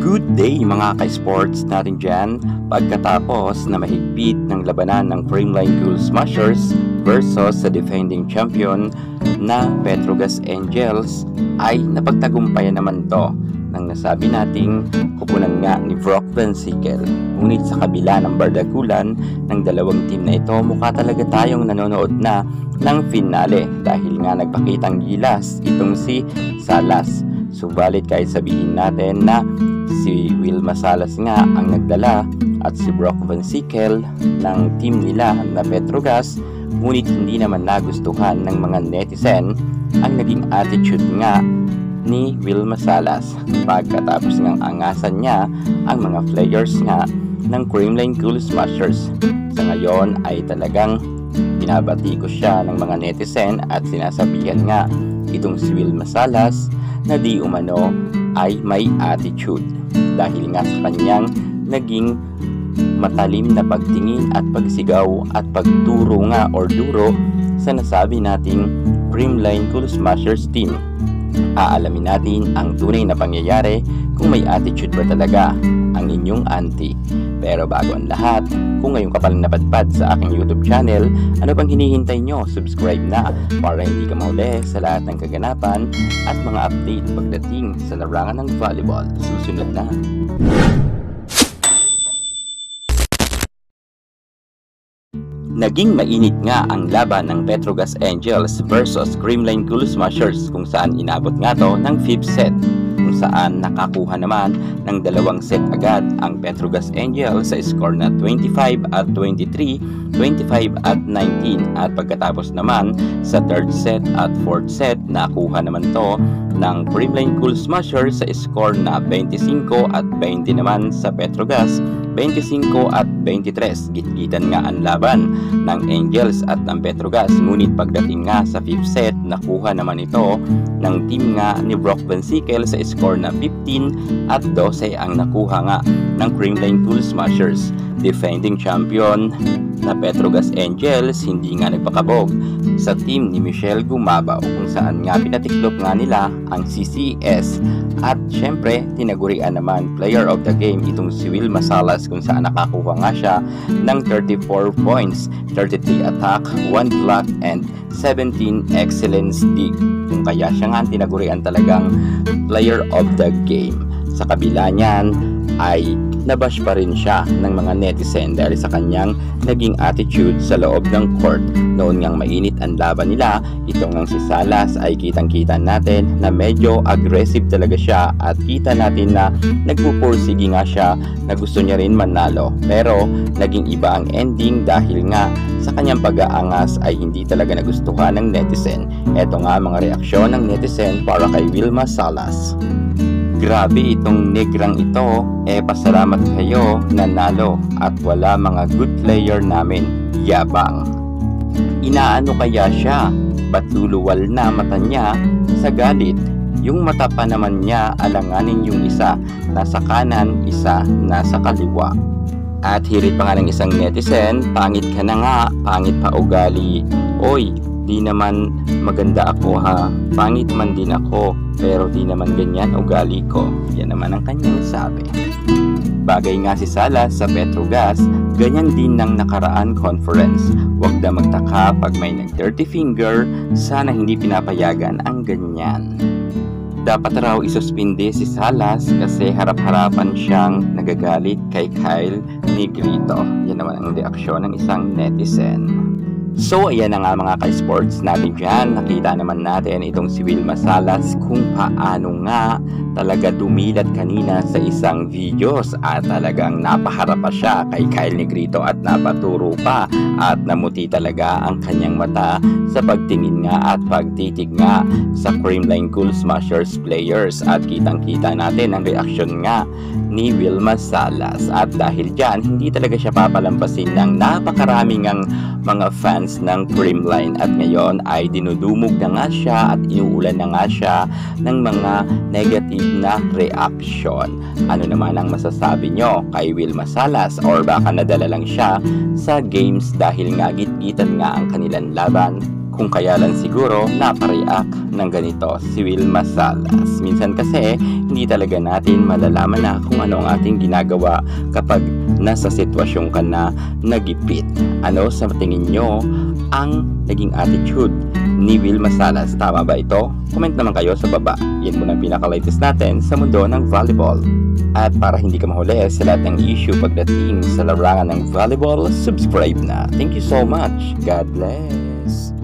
Good day mga ka-sports natin dyan. Pagkatapos na mahigpit ng labanan ng Creamline Cool Smashers versus sa defending champion na Petrogas Angels, ay napagtagumpayan naman to nang nasabi nating kupunan nga ni Brock Van Sickle. Ngunit sa kabila ng bardagulan ng dalawang team na ito, mukha talaga tayong nanonood na ng finale dahil nga nagpakitang gilas itong si Salas. Subalit kahit sabihin natin na si Wilma Salas nga ang nagdala at si Brock Van Sickle ng team nila na Petrogas, ngunit hindi naman nagustuhan ng mga netizen ang naging attitude nga ni Wilma Salas pagkatapos ngang angasan niya ang mga players nga ng Creamline Cool Smashers. Sa ngayon ay talagang binabati ko siya ng mga netizen at sinasabihan nga itong si Wilma Salas na di umano ay may attitude dahil nga sa kanyang naging matalim na pagtingin at pagsigaw at pagturo nga or duro sa nasabi nating Creamline Cool Smashers team. Aalamin natin ang tunay na pangyayari kung may attitude ba talaga ang inyong auntie. Pero bago ang lahat, kung ngayon ka palang napadpad sa aking YouTube channel, ano pang hinihintay nyo? Subscribe na para hindi ka mahuli sa lahat ng kaganapan at mga update pagdating sa larangan ng volleyball. Susunod na. Naging mainit nga ang laban ng Petrogas Angels versus Creamline Cool Smashers kung saan inabot nga to ng 5th set, kung saan nakakuha naman ng dalawang set agad ang Petrogas Angels sa score na 25 at 23, 25 at 19, at pagkatapos naman sa 3rd set at 4th set nakuha naman to ng Creamline Cool Smashers sa score na 25 at 20 naman sa Petrogas, 25 at 23. Gitgitan nga ang laban ng Angels at ng Petrogas, ngunit pagdating nga sa 5th set nakuha naman ito ng team nga ni Brock Van Sickle sa score na 15 at 12 ang nakuha nga ng Creamline Cool Smashers. Defending champion na Petrogas Angels hindi nga nagpakabog sa team ni Michelle Gumabaw kung saan nga pinatiklop nga nila ang CCS, at syempre tinagurian naman player of the game itong si Wilma Salas kung saan nakakuha nga siya ng 34 points, 33 attack, 1 block and 17 excellence dig, kung kaya siya nga tinagurian talagang player of the game. Sa kabila niyan ay nabash pa rin siya ng mga netizen dahil sa kanyang naging attitude sa loob ng court. Noon ngang mainit ang laban nila, itong ngang si Salas ay kitang-kita natin na medyo aggressive talaga siya at kita natin na nagpupursige nga siya na gusto niya rin manalo. Pero naging iba ang ending dahil nga sa kanyang pag-aangas ay hindi talaga nagustuhan ng netizen. Eto nga mga reaksyon ng netizen para kay Wilma Salas. Grabe itong negrang ito, pasalamat kayo nanalo at wala mga good player namin, yabang. Inaano kaya siya? Ba't luluwal na mata niya sa galit? Yung mata pa naman niya alanganin yung isa nasa kanan, isa nasa kaliwa. At hirit pa nga ng isang netizen, pangit ka na nga, pangit pa ugali. Oy, di naman maganda ako ha, pangit man din ako, pero di naman ganyan ugali ko. Yan naman ang kanyang sabi. Bagay nga si Salas sa Petrogas, ganyan din ng nakaraan conference. Huwag na magtaka pag may nag-dirty finger, sana hindi pinapayagan ang ganyan. Dapat raw isuspinde si Salas kasi harap-harapan siyang nagagalit kay Kyle Negrito. Yan naman ang reaksyon ng isang netizen. So ayan na nga mga ka-sports natin dyan. Nakita naman natin itong si Wilma Salas kung paano nga talaga dumilat kanina sa isang videos at talagang napaharap pa siya kay Kyle Negrito at napaturo pa at namuti talaga ang kanyang mata sa pagtingin nga at pagtitig nga sa Creamline Cool Smashers players, at kitang-kita natin ang reaksyon nga ni Wilma Salas. At dahil dyan hindi talaga siya papalampasin ng napakaraming ang mga fans ng Creamline, at ngayon ay dinudumog na nga siya at inuulan na nga siya ng mga negative na reaction. Ano naman ang masasabi nyo kay Wilma Salas, or baka nadala lang siya sa games dahil nga gitgitan nga ang kanilang laban Kung kaya lang siguro napareact ng ganito si Wilma Salas. Minsan kasi hindi talaga natin malalaman na kung ano ang ating ginagawa kapag nasa sitwasyon ka na nagipit. Ano sa tingin nyo ang naging attitude ni Wilma Salas? Tama ba ito? Comment naman kayo sa baba. Yan muna ang pinaka-latest natin sa mundo ng volleyball. At para hindi ka mahuli sa lahat ng issue pagdating sa larangan ng volleyball, subscribe na. Thank you so much. God bless.